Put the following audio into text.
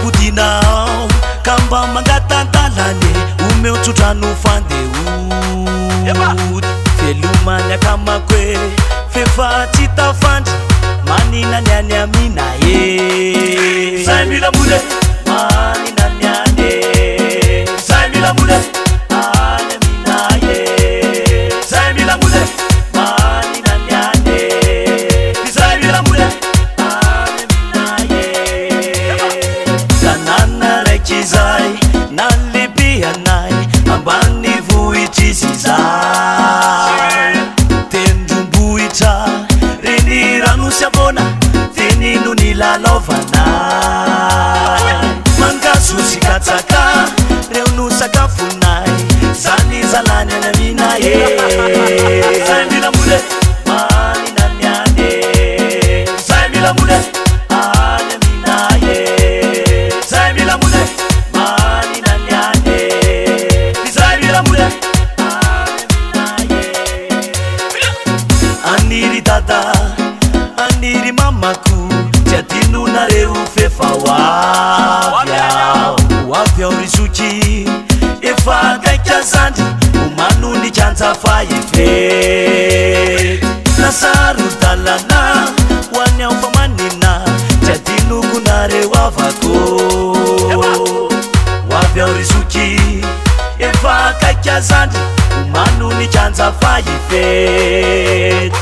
avodinao kamba mangatandalane umeotsotrano fandehody velomany akamakwe fefa tsy tafandry manina niany amina e zay mila mole manina niany zay mila mole any amina e zay mila mole manina niany zay mila mole any amina e tanàna raiky zay nalehibe anay ambany vohitry zay tendrombohitra reny rano sy avona tenino ny lalaovanay mangazo sy katsaka reo no sakafonay zany zalany any amina e zay mila mole manina niany zay mila mole any amina e zay mila mole manina niany zay mila mole aniry dada aniry mamako tsy adinonareo fefa hoavy ao rizoky efa akaika zandry omano ny kanjafa efety nasaro-dalana ho any ao famanina tsy adinoko nareo avako hoavy ao rizoky efa akaika zandry omano ny kanjafa efety